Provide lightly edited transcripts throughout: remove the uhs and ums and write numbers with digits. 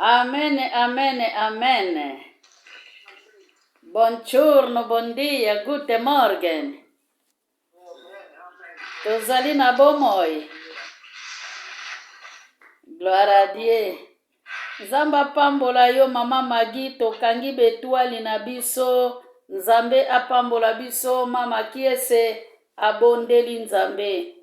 Amen, amen, amen. Buongiorno, bon dia, guten Morgen. Tozali na bomoi. Gloire à Dieu. Nzambe apambola yo mama Magi tokangi betwali na biso. Nzambe apambola biso mama Kiese abondeli Nzambe.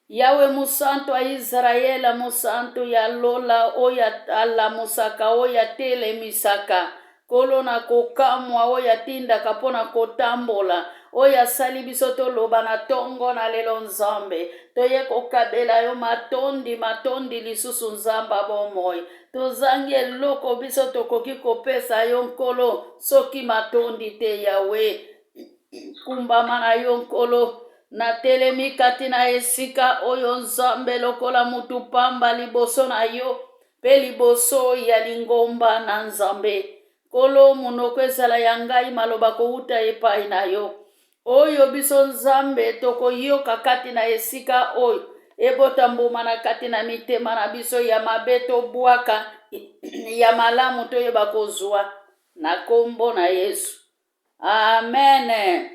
Yawe musantu wa Israela, musantu ya lola oya ala musaka oya tele misaka kolo na kokamwa oya tinda kapona kotambola oya sali biso toloba na tongo na lelo Nzambe toye kokabela yo matondi lisusu Nzamba bomoi tozangi eloko biso tokoki kopesa yo nkolo soki matondi te Yawe kumbama na yo nkolo na telemi kati na esika oyo Nzambe lokola mutu pamba liboso na yo pe liboso ya lingomba na Nzambe kolo munoko ezala ya ngai maloba kouta epai na yo oyo biso Nzambe tokoyoka kati na esika oyo ebota mbuma na kati na mitema na biso ya mabe tobwaka ya malamu toyeba kozwa na kombo na Yesu amen.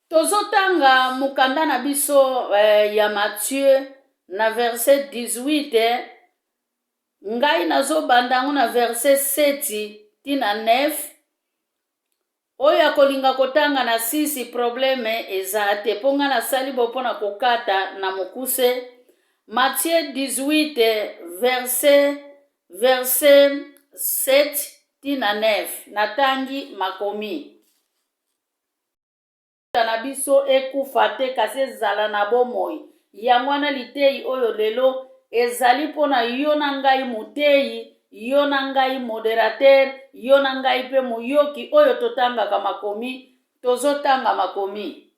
Tozotanga mukanda na biso ya Matthieu na verset 18 ngai nazo bandangu na verset 7 tina 9 oya kolinga kotanga na 6 probleme ezate ponga na sali bopona kokata na mokuse Matthieu 18 verset 7 tina 9 natangi makomi na biso ekufa te kasi ezala na bomoi yango wana litei oyo lelo ezali mpona yo na ngai mutei yo na ngai moderateur yo na ngai mpe moyoki oyo totangaka makomi tozotanga makomi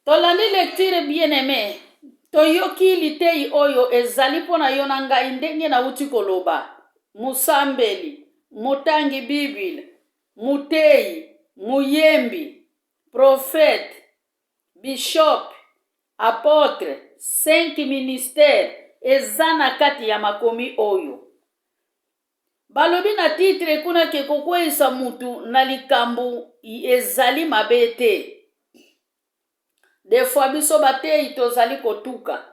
tolandi lecture bien aimé toyoki litei oyo ezali mpona yo na ngai ndenge nauti koloba musambeli motangi bibile mutei muyembi prophète, bishop, apôtre, 5 ministères, ezana kati ya makomi oyo. Balobi na titre kuna ke kokwesa mutu na likambo ezali mabete. Des fois biso batei tozali kotuka.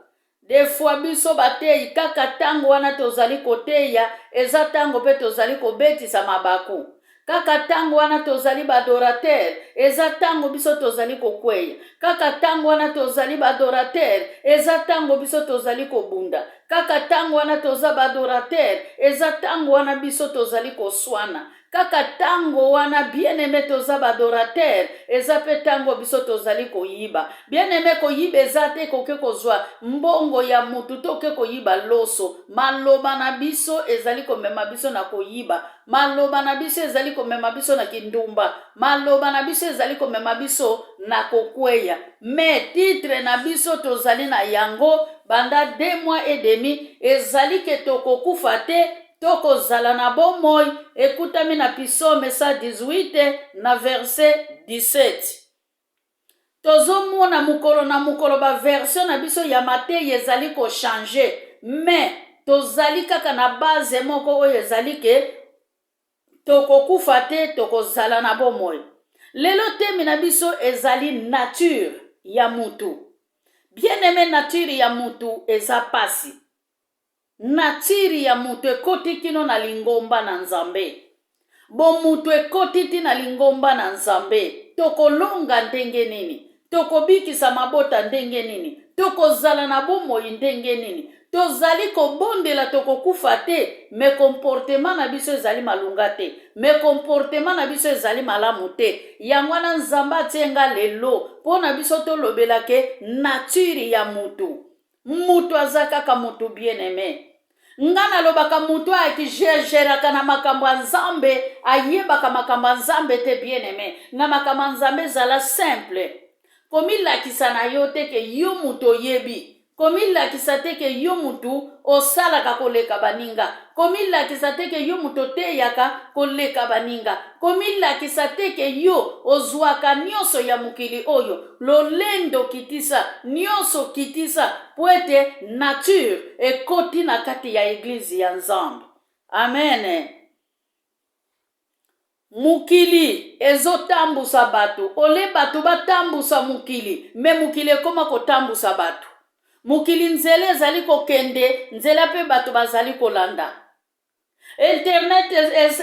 Des fois biso batei kaka tango wana tozali koteya, eza tango pe tozali kobetisa mabaku. Kaka tango wana tozali badorateur eza tango biso tozali kokweya kaka tango wana tozali badorateur eza tango biso tozali kobunda kaka tango wana toza badorateur eza tango wana biso tozali koswana kaka tango wana bien-aimé toza badorateur eza pe tango biso tozali koyiba bien-aimé koyiba eza te koke kozwa mbongo ya mutu toke koyiba loso maloba na biso ezali komema biso na koyiba maloba na biso ezali komema biso na kindumba maloba na biso ezali komema biso na kokweya me titre na biso tozali na yango banda 2 mois et demi ezali ke tokokufa te tokozala na bomoi ekutami na Psaume 118 na verset 17 tozomona mukolo na mukolo ba version na biso ya Matei ezali ko changer mais tozali kaka na base moko oyo ezali ke tokokufa te tokozala na bomoi lelo temi na biso ezali nature ya mutu bien-aimé nature ya mutu eza pasi nature ya mutu ekoti kino na lingomba na Nzambe bo mutu ekoti ti na lingomba na Nzambe tokolonga ndenge nini tokobikisa mabota ndenge nini tokozala na bomoi ndenge nini tozali kobondela tokokufa te me comportement na biso ezali malunga te me comportement na biso ezali malamu te yango na Nzambe atienga lelo mpona biso tolobela ke nature ya mutu mutu aza kaka mutu bien-aimé nga nalobaka mutu akigeraka na makambo ya Nzambe ayebaka makambo ya Nzambe te bien-aimé nga makambo ya Nzambe ezala simple komilakisa na yo te ke yo mutu oyebi komilakisa te ke yo mutu osalaka koleka baninga, komilakisa te ke yo mutu oteyaka koleka baninga, komilakisa te ke yo ozwaka nyonso ya mokili oyo lolendo kitisa nyonso kitisa po ete nature ekoti na kati ya eglize ya Nzambe. Amen. Mukili ezotambusa batu, ole batu batambusa mukili, me mukili ekoma kotambusa batu. Mukili nzela ezali kokende, nzela pe batu bazali kolanda. Internet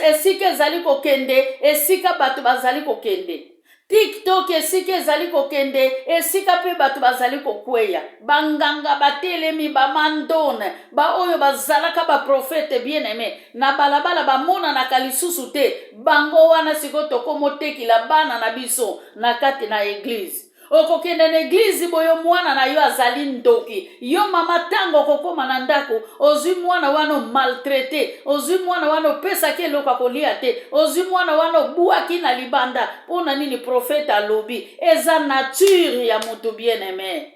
esika ezali kokende, esika batu bazali kokende. TikTok esika ezali kokende, esika pe batu bazali kokweya. Banganga batelemi bamandone, ba oyo bazalaka ba profete bien aimé, na balabala bamona na kalisusu te, bango wana siko tokomotekila bana na biso na kati na eglise. Okokende na eglise boyo mwana na yo azali ndoki, yo mama tango kokoma na ndako ozwi mwana wano maltraité, ozwi mwana wano pesa ke loka kolia te, ozwi mwana wano buaki na libanda. Pona nini profeta alobi eza nature ya mutu bien aimé.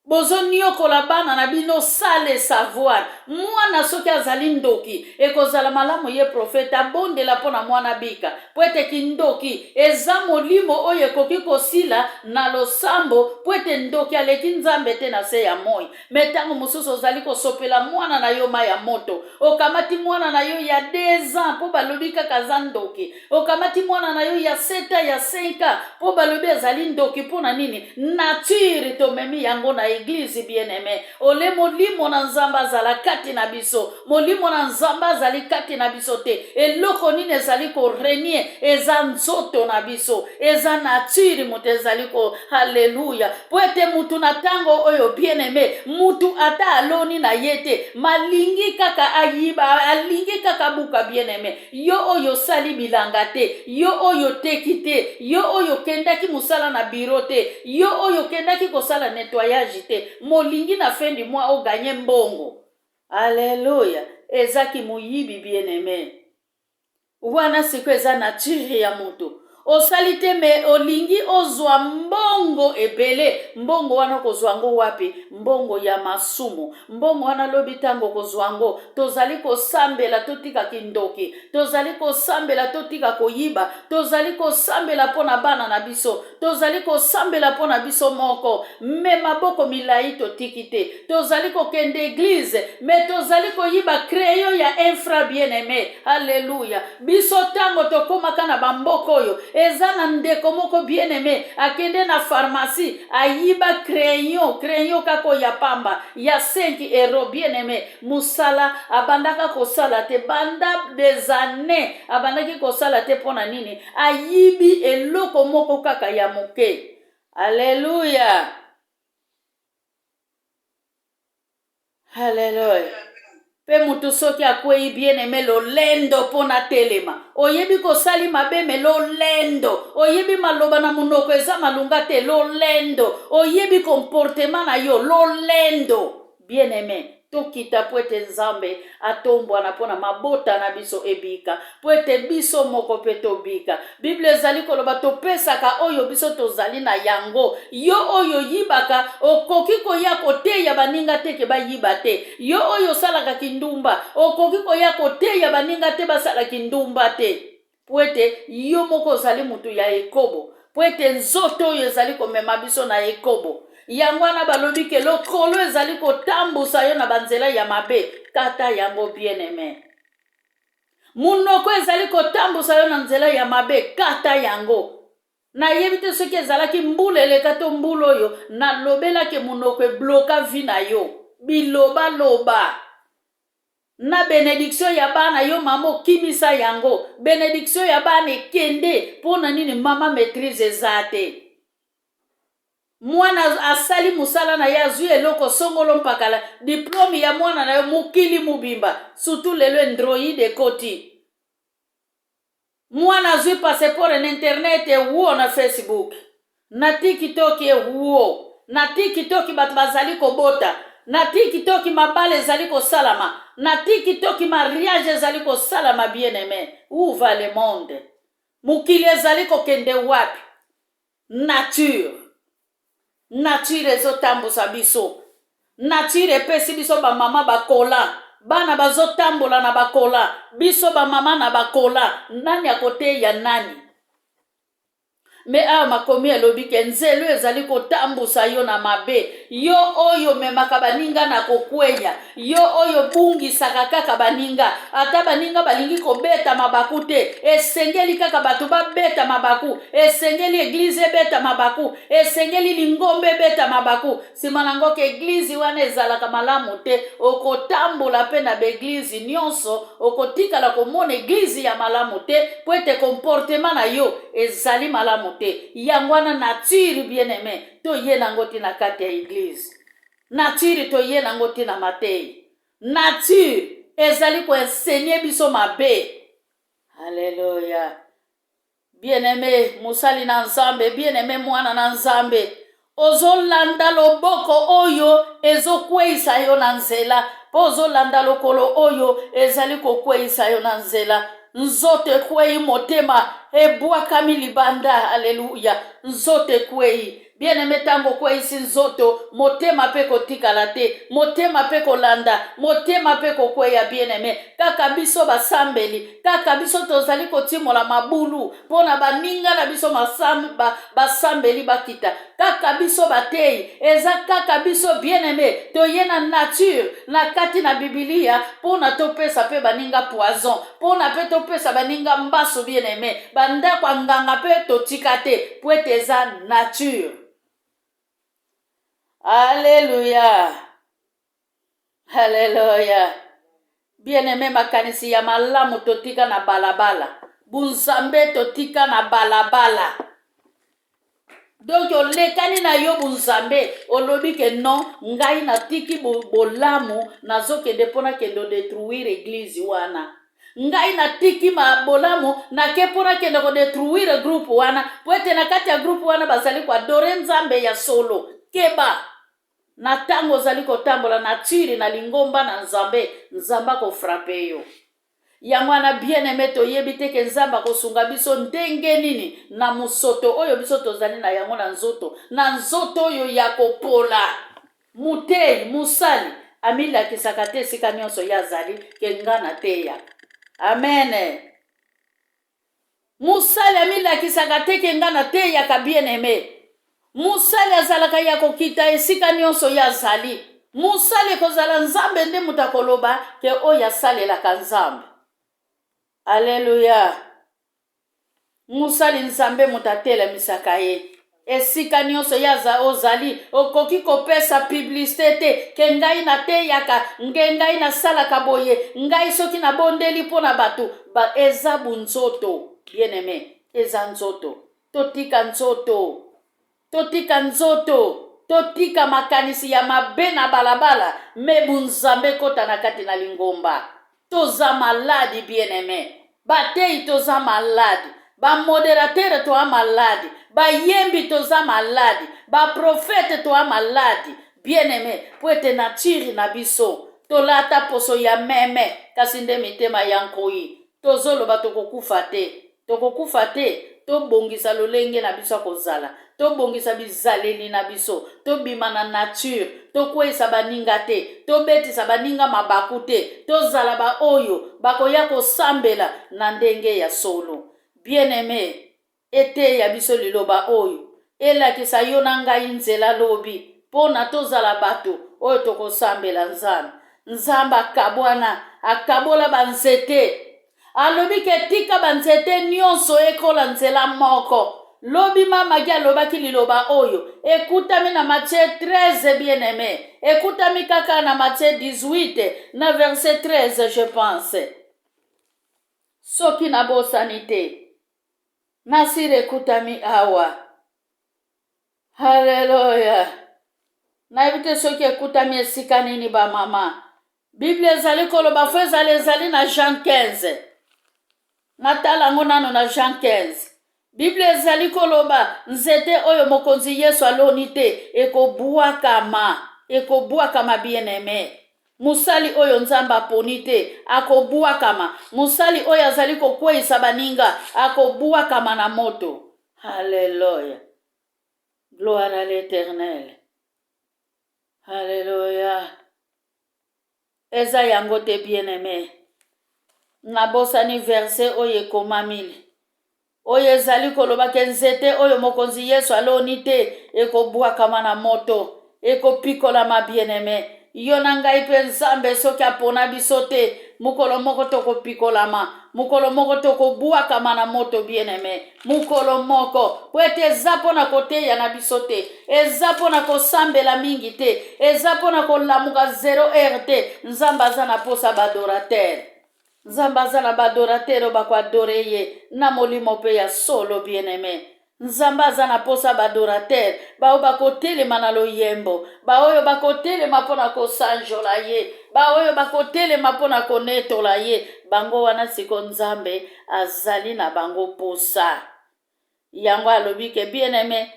Bozo nyokola bana na bino sale savoir. Mwana soki azali ndoki ekozala malamu ye profeta bondela pona mwana bika poete kindoki eza molimo oyo ekoki kosila na losambo poete ndoki aleki Nzambe te na se ya moi. Metango mosusu ozali kosopela mwana na yo ma ya moto, okamati mwana na yo ya 2 ans po balobi kaka za ndoki, okamati mwana na yo ya 7 ans ya 5 ans po balobi azali ndoki. Pona nini? Nature tomemi yango na eglise bien aimé. Ole molimo na Nzambe azala kati na biso, molimo na Nzambe azali kati na biso te. Eloko nini ezali ko renie eza nzoto na biso, eza nature mutu ezali ko. Haleluya. Poete mutu na tango oyo bien aimé, mutu ata aloni na yete malingi kaka ayiba, alingi kaka buka bien aimé. Yo oyo sali bilanga te, yo oyo teki te, yo oyo kendaki musala na biro te, yo oyo kendaki kosala nettoyage te, molingi na fin du mois o gagné mbongo. Alléluia. Ezaki muyibi bien aimé. Wana siko eza nature ya mutu. Osalite me olingi ozwa mbongo ebele. Mbongo wana kozwango wapi? Mbongo ya masumu. Mbongo wana lobi tango kozwango tozali kosambela totika kindoki, tozali kosambela totika koyiba, tozali kosambela pona bana na biso, tozali kosambela pona biso moko. Me maboko milai totiki te, tozali kokende eglise me tozali koyiba crayon ya infra bien aimé. Alléluia. Biso tango tokomaka na bamboko oyo eza na ndeko moko bien aimé akende na pharmacie ayiba crayon kako ya pamba ya 5 € bien aimé. Musala abandaka kosala te, banda des années abandaki kosala te. Pona nini? Ayibi eloko moko kaka ya moke. Alléluia. Alléluia. Pe mutu soki akwei bien aimé lolendo pona telema, oyebi kosali mabe me lolendo, oyebi maloba na munoko eza malunga te lolendo, oyebi comportement na yo lolendo bien aimé. Tokita poete Nzambe atombwa na pona mabota na biso ebika, poete biso moko pe tobika. Bible ezali koloba topesaka oyo biso tozali na yango. Yo oyo yibaka okoki koya koteya baninga te ke bayiba te. Yo oyo salaka kindumba okoki koya koteya baninga te basala kindumba te. Poete yo moko ozali mutu ya ekobo, poete nzoto oyo ezali komema biso na ekobo. Yango wana balobi ke lokolo ezali kotambusa yo na banzela ya mabe, kata yango bien aimé. Munoko ezali kotambusa yo na nzela ya mabe, kata yango. Na yebite soki ezalaki mbula eleka to mbula oyo na lobela ke munoko ebloka vi na yo. Biloba loba. Na benediction ya bana yo mama kimisa yango. Benediction ya bana ekende pona nini mama maîtrise ezate. Mwana asali musala na yazwi eloko songolo mpakala diplome ya mwana na yo mukili mubimba, surtout lelo Android ekoti. Mwana azwi passeport na internet wuo na Facebook, na TikTok wuo, na TikTok batu bazali kobota, na TikTok mabale zali kosalama, na TikTok mariage zali kosalama bien aimé. Où va le monde? Mukili zali kokende wapi? Nature ezotambusa biso. nature epesi biso bamama bakola bana bazotambola na bakola biso bamama na bakola nani akoteya nani me awa makomi elobi ke nzelo ezali kotambusa yo na mabe yo oyo memaka baninga na kokwenya yo oyo bungisaka kaka baninga ata baninga balingi kobeta mabaku te esengeli kaka bato babeta mabaku esengeli eglize ebeta mabaku esengeli lingombe ebeta mabaku nsima nango ke eglize wana ezalaka malamu te okotambola mpe na baeglize nyonso okotikala komona eglize ya malamu te po ete comportement na yo ezali malamu te yango wana nature bien-aimé toye nango tina kati ya eglize nature toye nango tina matei nature ezali koensegne biso mabe. Haleluya. Bien-aimé musali na nzambe bien-aimé mwana na nzambe ozolanda loboko oyo ezokweisa yo na nzela po ozolanda lokolo oyo ezali kokweisa yo na nzela nzoto ekwei motema ebwakami libanda. Haleluya. nzoto ekwei bien-aimé ntango okweisi nzoto motema mpe kotikala te motema mpe kolanda motema mpe kokweya bien-aimé kaka biso basambeli kaka biso tozali kotimola mabulu mpona baninga na biso basambeli bakita kaka biso batei eza kaka biso bien-aimé toye na nature na kati na bibilia mpona topesa mpe baninga poison mpona mpe topesa baninga mbaso bien-aimé bandako anganga mpe totika te po ete eza nature. Alléluia. Alléluia. Bien-aimé makanisi ya malamu totika na balabala. Bunzambe totika na balabala. Donc olekani na yo bunzambe olobi ke non ngai natiki bolamu nazokende mpona kende détruire église wana. Ngai natiki bolamu nake mpona kende kodétruire groupe wana po ete na kati ya groupe wana bazali kuadore nzambe ya solo. Keba na tango ozali kotambola na tiri na lingomba na nzambe kofrape yo yango wana bien-aimé toyebi te ke nzambe akosunga biso ndenge nini na mosoto oyo biso tozali na yango na nzoto oyo ya kopola mutei musali amilakisaka te esika nyonso ye azali ke nga na teya. Amen. Musali amilakisaka te ke nga na teyaka bien-aimé musali azalaka ya kokita esika nyonso ya azali musali kozala nzambe nde mutu akoloba ke oyo asalelaka nzambe. Aleluya. Musali nzambe mutu atelemisaka ye esika nyonso ya ozali okoki kopesa publicité te ke ngai nateyaka ngai nasalaka boye ngai soki nabondeli mpona bato eza bunzoto bien-aimé eza nzoto totika nzoto totika nzoto totika makanisi ya mabe na balabala mebu nzambe kota na kati na lingomba toza maladi bien-aimé batei toza maladi bamoderatere toa maladi bayembi toza maladi baprofete toa maladi bien-aimé po ete natiri na biso tolata poso ya meme kasi nde mitema ya nkoi tozoloba tokokufa te tobongisa lolenge na biso kozala tobongisa bizaleli na biso tobima na nature tokwesa baninga te tobetisa baninga mabaku te tozala baoyo bakoya kosambela na ndenge ya solo. Bien-aimé ete ya biso liloba oyo elakisa yo na ngai nzela lobi mpona tozala bato oyo tokosambela nzambe akabola banzete alobi ke tika banzete nyonso ekola nzela moko lobi mamaki alobaki liloba oyo ekutami na Matthieu 13 bien-aimé ekutami kaka na Matthieu 18 na verset 13 je pense soki nabosani te nasiri ekutami awa. Haleluya. nayebi te soki ekutami esika nini bamama Bible ezali koloba fo ezali na Jean 15 natala ngo nano na Jean 15 Bible ezali koloba nzete oyo mokonzi Yesu aloni te ekobwakama bien-aimé musali oyo nzamba aponi te akobwakama musali oyo azali kokweyisa baninga akobwakama na moto. Haleluya. Gloire à l'Éternel. Alléluia. Eza yango te bien-aimé. Nabosani verset oyo ekomamili. Oyo ezali koloba ke nzete oyo mokonzi Yesu aloni te ekobwakama na moto, ekopikolama bien-aimé. Yo na ngai mpe Nzambe soki apona biso te, mukolo moko tokopikolama, mukolo moko tokobwakama na moto bien-aimé. Mukolo moko po ete eza mpona koteya na biso te, eza mpona kosambela mingi te, eza mpona kolamuka 0 heure te. Nzambe aza na posa badorateur. Nzambe aza na badorateur bako adore ye na molimo mpe ya solo bien-aimé. Nzambe aza na posa badorateur bao bakotelema na loyembo, baoyo bakotelema mpona kosanjola ye, baoyo bakotelema mpona konetola ye. Bango wana siko Nzambe azali na bango posa. Yango alobi ke bien-aimé,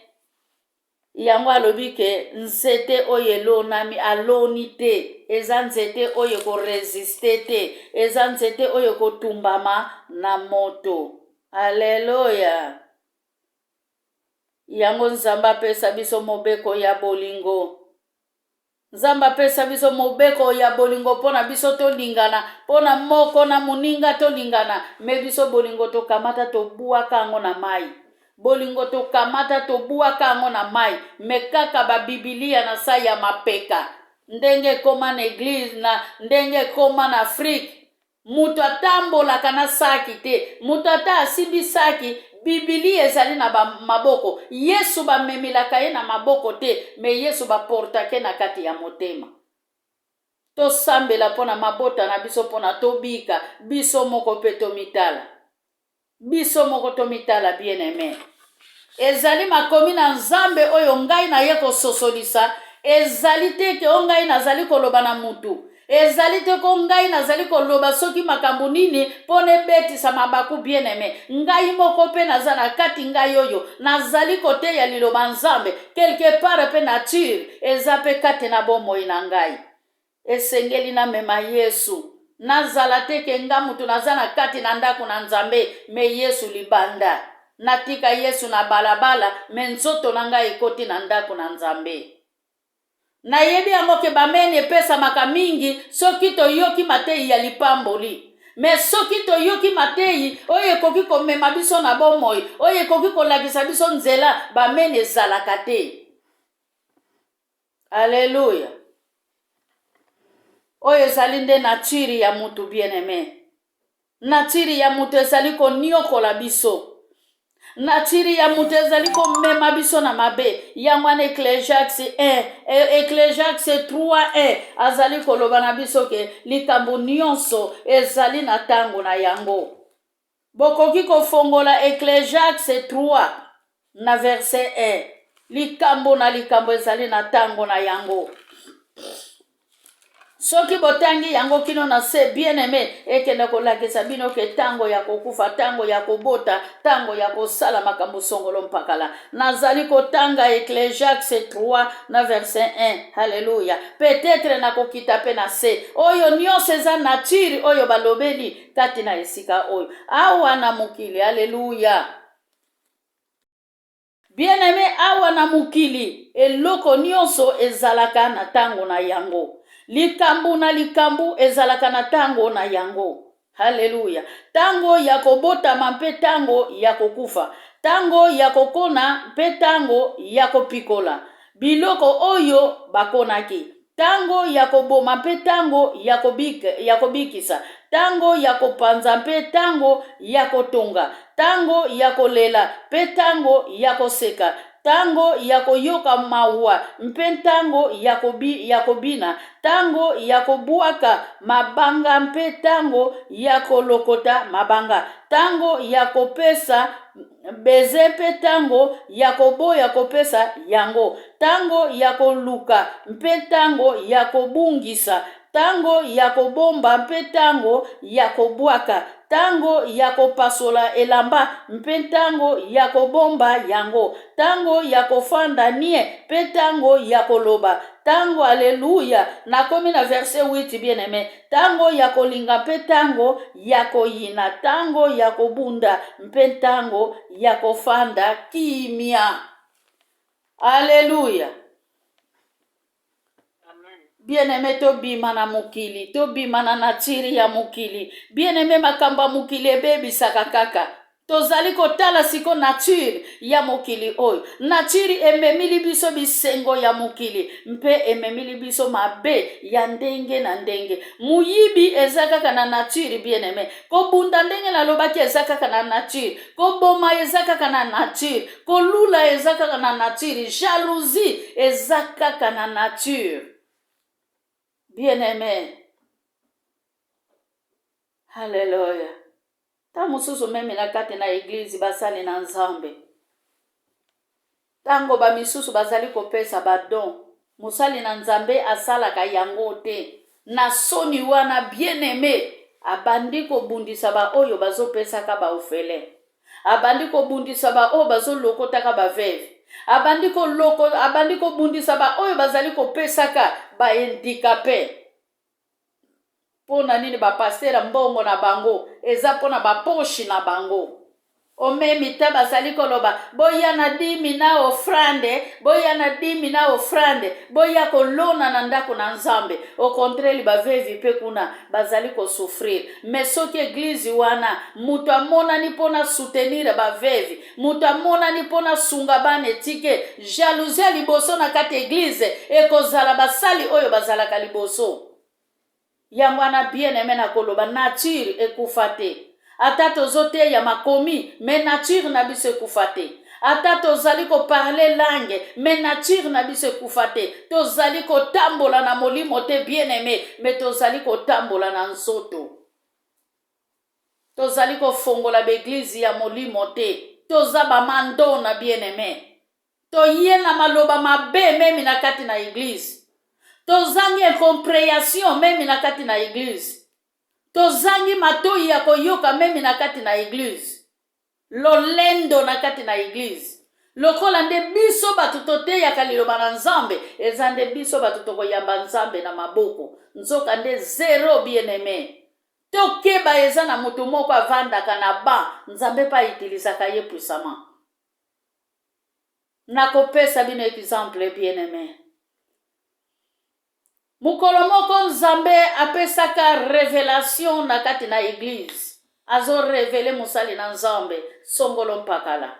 yango alobi ke nzete oyo elonami aloni te, eza nzete oyo koresiste te, eza nzete oyo kotumbama na moto. Alleluya. Yango Nzambe apesa biso mobeko ya bolingo. Nzambe apesa biso mobeko ya bolingo mpona biso tolingana, mpona moko na moninga tolingana, me biso bolingo tokamata tobwaka yango na mai. Bolingo tokamata tobwaka yango na mai, me kaka babibilia na sa ya mapeka. Ndenge koma na eglise na ndenge koma na Afrique. Mutu atambolaka na saki te, mutu ata asimbi saki, Bibili ezali na maboko. Yesu bamemilaka ye na maboko te, me Yesu baportake na kati ya motema. Tosambela pona mabota na biso pona tobika, biso moko pe tomitala. Biso moko tomitala bien-aimé. Ezali makomi na Nzambe oyo ngai na ye kososolisa, ezali te ke ngai nazali koloba na mutu. Ezali te ko ngai nazali koloba soki makambo nini pona ebetisa mabaku bien-aimé. Ngai moko pe naza na kati ngai oyo nazali koteya liloba Nzambe quelque part pe nature eza pe kati na bomoi na ngai. Esengeli na mema Yesu. Nazala te ke nga mutu naza na kati na ndako na Nzambe, me Yesu libanda. Natika Yesu na balabala, me nzoto na ngai ekoti na ndako na Nzambe. Na yebi yango ke bamene pesa maka mingi soki toyoki matei ya lipamboli. Me soki toyoki matei oyo ekoki komema biso na bomoi, oyo ekoki kolakisa biso nzela, bamene ezalaka te. Alléluia. Oyo ezali nde natiri ya mutu bien-aimé. Natiri ya mutu ezali koniokola biso. Natiri ya mutu ezali komema biso na mabe. Yango wana Ecclésiaste 3:1 azali koloba na biso ke likambo nyonso ezali na tango na yango. Bokoki kofongola Ecclésiaste 3 na verset 1. Likambo na likambo ezali na tango na yango. Soki botangi yango kino na se bien-aimé, ekende kolakisa bino ke tango ya kokufa, tango ya kobota, tango ya kosala makambo songolo mpakala. Nazali kotanga Ecclésiaste 3 na verset 1. Alléluia. Peut-être na kokita pe na se. Oyo nyonso eza nature oyo balobeli kati na esika oyo. Awa na mukili. Alléluia. Bien-aimé, awa na mukili eloko nyonso ezalaka na tango na yango. Likambu na likambu ezalaka na tango na yango. Haleluya. Tango ya kobotama mpe tango ya kokufa. Tango ya kokona mpe tango ya kopikola. Biloko oyo bakonaki. Tango ya koboma mpe tango ya kobikisa. Tango ya kopanza mpe tango ya kotonga. Tango ya kolela mpe tango ya koseka. Tango ya koyoka mawa mpe tango ya kobina. Tango ya kobwaka mabanga mpe tango ya kolokota mabanga. Tango ya kopesa beze mpe tango ya koboya kopesa yango. Tango ya koluka mpe tango ya kobungisa. Tango ya kobomba mpe tango ya kobwaka. Tango ya kopasola elamba mpe tango ya kobomba yango. Tango ya kofanda nie mpe tango ya koloba. Tango, alléluia, nakomi na verset 8 bien-aimé. Tango ya kolinga mpe tango ya koyina. Tango ya kobunda mpe tango ya kofanda kimia. Alléluia. Bien-aimé to bima na mukili, to bima na natiri ya mukili. Bien-aimé makamba mukili ebebisaka kaka. Tozali kotala siko nature ya mokili oyo. Nature ememili biso bisengo ya mokili. Mpe ememili biso mabe ya ndenge na ndenge. Muyibi eza kaka na nature bien-aimé. Kobunda ndenge nalobaki eza kaka na nature. Koboma eza kaka na nature. Kolula eza kaka na nature. Jalousie eza kaka na nature. Bien-aimé. Hallelujah. Ta mususu memi na kati na eglise basali na nzambe. Tango ba misusu bazali kopesa badon. Musali na nzambe asalaka yango te. Na soni wana bien-aimé. Abandi kobundisa ba oyo bazopesaka ba ofele. Abandi kobundisa ba oyo bazolokotaka ba veve. Abandi kobundisa ba oyo bazali kopesaka ba handicapé. Pona nini ba pasteur mbongo na bango eza pona ba poshi na bango. Omemi ta bazali koloba boya na 10 na ofrande, boya na 10 na ofrande, boya kolona na ndako na nzambe. Au contraire bavevi pe kuna bazali ko souffrir. Mais soki église wana mutu amona ni pona soutenir bavevi, mutu amona ni pona sunga bane tike, jalousie liboso na kati église ekozala basali oyo bazalaka liboso. Yango wana bien-aimé na koloba nature ekufa te. Ata tozote ya makomi, mais nature na biso ekufa te. Ata tozali ko parler langue, mais nature na biso ekufa te. Tozali ko tambola na molimo te bien-aimé, mais tozali ko tambola na nzoto. Tozali ko fongola beglise ya molimo te. Tozaba mando na bien-aimé. Toyena maloba mabe memi na kati na église. Tozangi incompréhension memi na kati na église. Tozangi matoi ya koyoka memi na kati na église. Lolendo na kati na église. Lokola nde biso batu toteyaka liloba na nzambe, eza nde biso batu tokoyamba nzambe na maboko. Nzoka nde zero bien-aimé. Tokeba eza na mutu moko avandaka na ba, nzambe pa itilisaka ye puissamment. Nakopesa bino exemple bien-aimé. Mukolo moko nzambe apesaka révélation na kati na église. Azo révélé musali na nzambe songolo mpakala.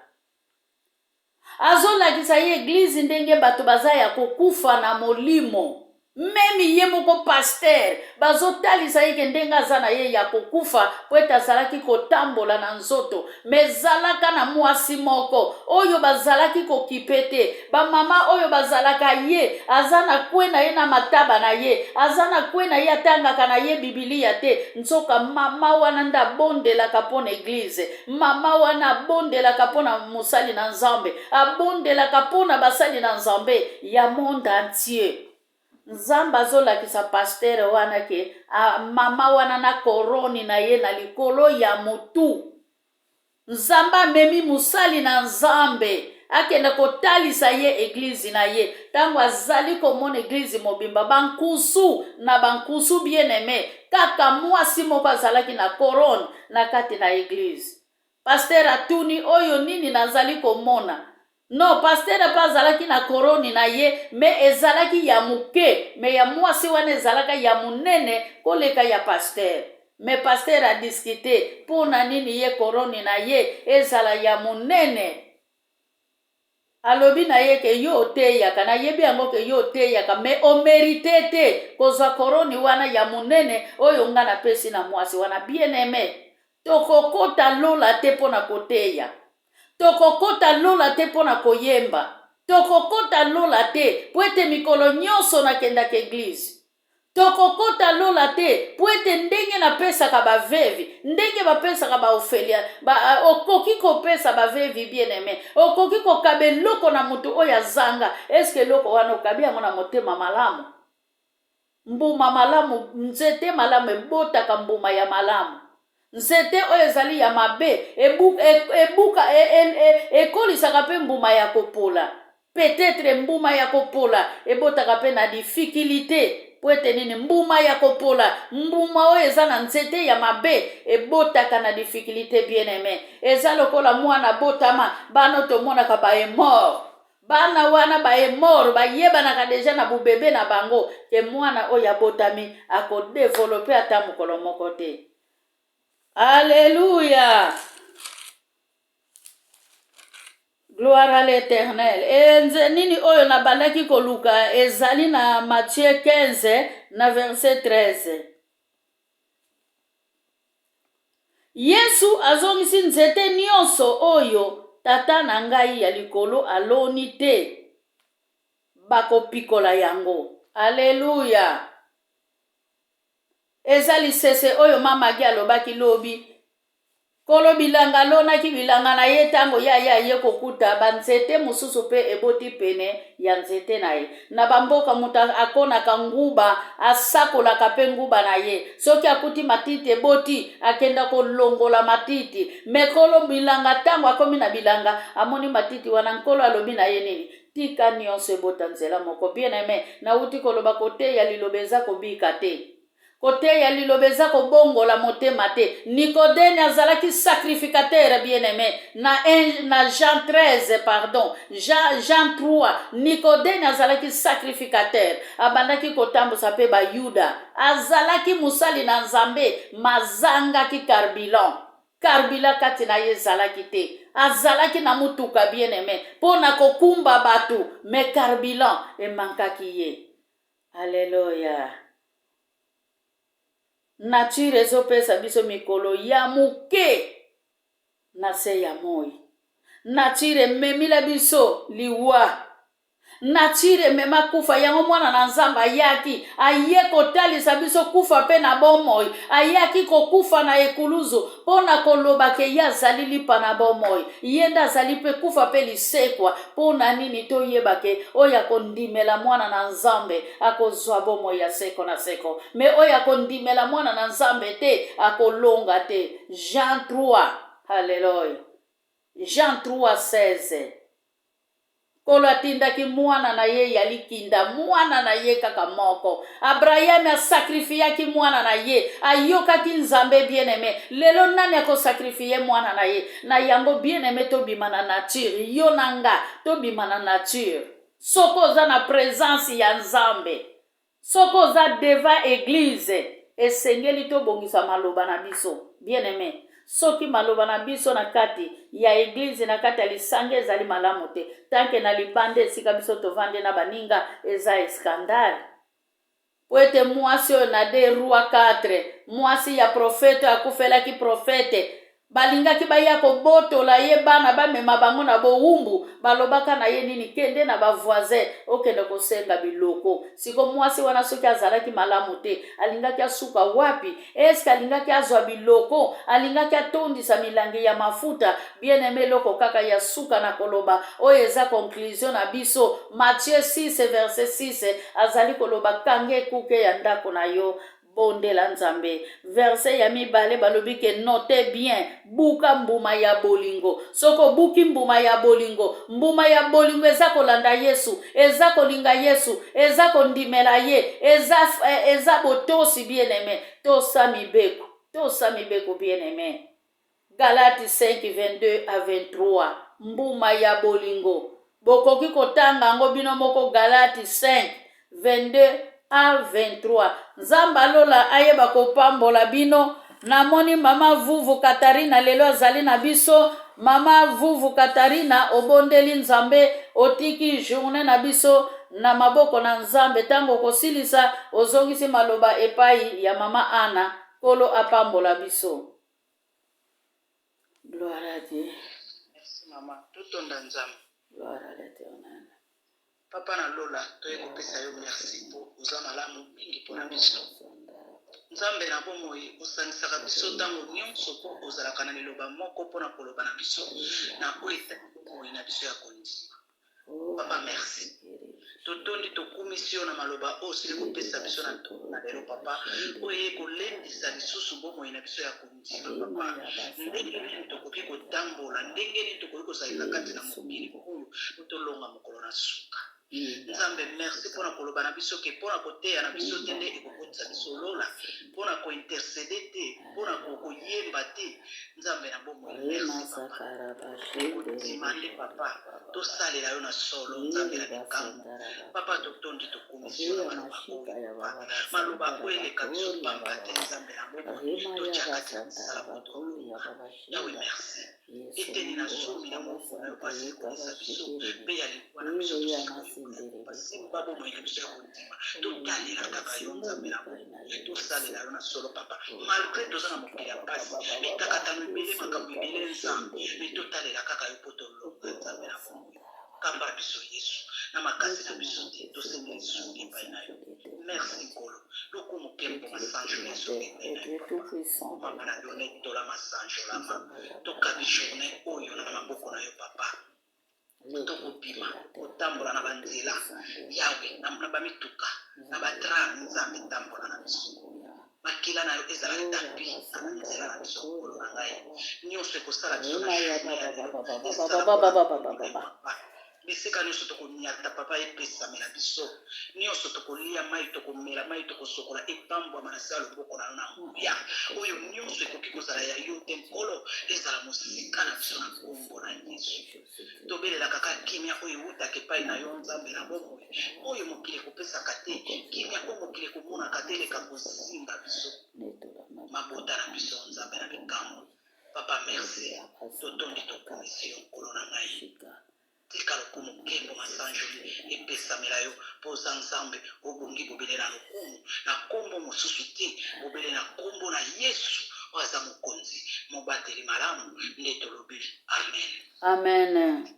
Azo lakisa ye église ndenge bato baza ya kokufa na molimo. Memi ye moko pasteur bazo talisa ye ndenga zana ye ya kokufa pweta zalaki kotambola na nzoto. Mezalaka na mwasi moko oyo bazalaki kokipete. Ba mama oyo bazalaka ye azana kwena ye na mataba na ye. Azana kwena ye atangaka na ye Biblia te. Nzoka mama wana nda bondela kapona église. Mama wana bondela kapona musali na nzambe. Abondela kapona basali na nzambe ya monde entier. Nzamba zola kisa pasteur wana ke mama wana na koroni na ye na likolo ya mutu. Nzamba memi musali na nzambe akenda kotalisa ye église na ye. Tango azali komona église mobimba bankusu na bankusu bien-aimé. Kaka mwasi moko azalaki na korone na kati na église. Pasteur atuni oyo nini nazali komona. No, pasteur pa azalaki na koroni na ye, me ezalaki ya muke, me ya mwasi wana ezalaka ya munene koleka ya pasteur. Me pasteur a discuté, pona nini ye koroni na ye, ezala ya munene. Alobi na ye ke yo oteyaka, na yebi yango ke yo oteyaka, me o merite te, kozwa koroni wana ya munene, oyo nga na pesi na mwasi wana bien-aimé. Tokokota lola te pona koteya. Tokokota lola te pona koyemba. Tokokota lola te pwete mikolo nyonso na kenda ke église. Tokokota lola te pwete ndenge na pesa ka bavevi, ndenge ba pesa ka ba ofelia, okoki ko pesa bavevi bien-aimé. Okoki ko kabe loko na mutu oya zanga, eske loko wana okabi yango na motema malamu. Mbuma malamu, nzete malamu ebotaka mbuma ya malamu. Nzete oyo ezali ya mabe ekolisaka pe mbuma ya kopola. Peut-être mbuma ya kopola ebotaka pe na difficulté. Pwete nini mbuma ya kopola, mbuma oyo eza na nzete ya mabe ebotaka na difficulté bien-aimé. Eza lokola mwana botama bano tomonaka ba mort. bana wana baye mort bayebanaka deja na bubebe na bango ke mwana oyo abotami akodevelope ata mokolo moko te. Alléluia. Gloire à l'Éternel. Enze nini oyo na bandaki koluka ezali na Matthieu 15 na verset 13. Yesu azongisi nzete nyonso oyo tata na ngai ya likolo aloni te bakopikola yango. Alléluia. Ezali sese oyo mama gi alobaki lobi. Kolo bilanga lonaki bilanga na ye tango ya ye kokuta banzete mususu pe eboti pene ya nzete na ye. Na bamboka muta akonaka nguba asakolaka pe nguba na ye. Soki akuti matiti eboti akenda kolongola matiti. Mekolo bilanga tango akomi na bilanga amoni matiti wana nkolo alobi na ye nini. Tika nyonso ebota nzela moko. Bien aimé na uti koloba kote ya lilobeza kobika te. Kote ya lilobeza kobongola motema te. Nicodème azalaki sacrificateur bien-aimé. Na Jean 13 pardon. Jean 3. Nicodème azalaki sacrificateur. Abandaki kotambusa pe ba Yuda. Azalaki musali na Nzambe mazangaki carbilan. Karbila kati na ye zalaki te. Azalaki na mutuka bien-aimé. Pona kokumba batu. Me carbilan emankaki ye. Alléluia. Nature ezopesa biso mikolo ya muke na se ya moi. Nature memila biso liwa. Nature mema kufa yango mwana na Nzambe ayaki aye kotalisa biso kufa pe na bomoi. Ayaki kokufa na ekuluzu pona koloba ke ya zali lipa na bomoi. Yenda zali pe kufa pe lisekwa pona nini to yeba ke oya kondimela mwana na Nzambe akozwa bomoi ya seko na seko. Me oya kondimela mwana na Nzambe te akolonga te. Jean 3. Hallelujah. Jean 3:16. Kolo atindaki mwana na ye yalikinda mwana na ye kaka moko. Abraham asakrifiyaki mwana na ye. Ayokaki Nzambe bien-aimé. Lelo nani akosakrifie mwana na ye. Na yango bien-aimé to bimana nature. Yo nanga to bimana nature. Soko za na présence ya Nzambe. Soko za deva église. Esengeli to bongisa maloba na biso. Bien-aimé. Soki maloba na biso na kati ya eglise na kati ya lisange ezali malamu te. Tanke na libande esika biso tovande na baninga eza eskandale. Poete mwasi oyo na de roi 4. Mwasi ya profete akufelaki profete. Balingaki baya kobotola ye bana bamema bango na bowumbu. Balobaka na ye nini kende na ba voisin okende kosenga biloko. Siko mwasi wana soki azalaki malamu te. Alingaki asuka wapi? Eske alingaki azwa biloko? Alingaki atondisa milangi ya mafuta? Bien-aimé loko kaka ya suka na koloba. Oyo eza conclusion na biso. Matthieu 6 verset 6. Azali koloba kange kuke ya ndako na yo. Bondela Nzambe. Verset ya mibale balobi ke note bien. Buka mbuma ya bolingo. Soko buki mbuma ya bolingo. Mbuma ya bolingo eza kolanda Yesu. Eza kolinga Yesu. Eza kondimela ye. Eza botosi bien-aimé. Tosa mibeko. Tosa mibeko bien-aimé. Galates 5:22-23. Mbuma ya bolingo. Bokoki kotanga ngo bino moko Galates 5:22-23. Nzamba lola ayeba kopambola bino. Namoni mama Vuvu Katarina lelo azali na biso. Mama Vuvu Katarina obondeli Nzambe otiki journée na biso na maboko na Nzambe tango kosilisa ozongisi maloba epai ya mama Ana kolo apambola biso. Gloire à Dieu. Merci maman. Tutonda Nzambe. Gloire à l'Éternel. Papa na lola toye kopesa yo merci pour oza malamu mingi pona biso. Nzambe na bomoi osangisaka biso tango nyonso po ozalaka na liloba moko pona koloba na biso na oyo etali na biso ya kondima. Papa merci. Totondi tokumisio na maloba osili kopesa biso na lelo papa oye kolendisa lisusu bomoi na biso ya kondima papa. Ndenge nini tokoki kotambola ndenge nini tokoki kozalisa kati na mokili oyo tolonga mokolo na suka. nzambe merci mpona koloba na biso ke mpona koteya na biso te nde ekokotisa biso lola mpona kointercede te mpona koyemba te nzambe na bomoi merci papa tokondima nde papa tosalela yo na solo nzambe na bikambo papa totondi tokomisi yo na maloba oyo papa maloba oyo eleka biso pamba te nzambe na bomoi totyaka te mosala kotoloba yawe merci eteni na zomi na moko na yo pasi kolisa biso mpe ya likuwa na biso basimba bomoi na biso ya kondima totalela kaka yo nzambe na bomoi tosalela yo na solo papa malgré toza na mokili ya pasi mikakatano ebele makambo ebele nzambe me totalela kaka yo mpo tolonga nzambe na bomoi kamba biso yesu na makasi na biso te tosengeli suki epai na yo merci nkolo loko mokembo masanjola esoki epai na yo papa mama na yo netola masanjolama tokabi journée oyo na maboko na yo papa tokobima kotambola na banzela yawe na bamituka na batran nzambe tambola na biso makila na yo ezala tapi na banzela na biso kolo na ngai nyonso ekosala biso na bisika nyonso tokoniata papa epesamela biso nyonso tokolia mai tokomela mai tokosokola epambwama na se ya loboko na yo na nguya oyo nyonso ekoki kozala ya yo te nkolo ezala mosika na biso na nkombo na yesu tobelela kaka kimia oyo ewutaka epai na yo nzambe na bomoi oyo mokili ekopesaka te kimia oyo mokili ekomonaka te eleka kozinga biso mabota na biso nzambe na bikambo papa merci totondi tokomisi yo nkolo na ngai tika lokumu nkembo masanjoli epesamela yo mpoza nzambe obongi bobele na lokumu na nkombo mosusu te bobele na nkombo na yesu oyo aza mokonzi mobateli malamu nde tolobi amen. Amen.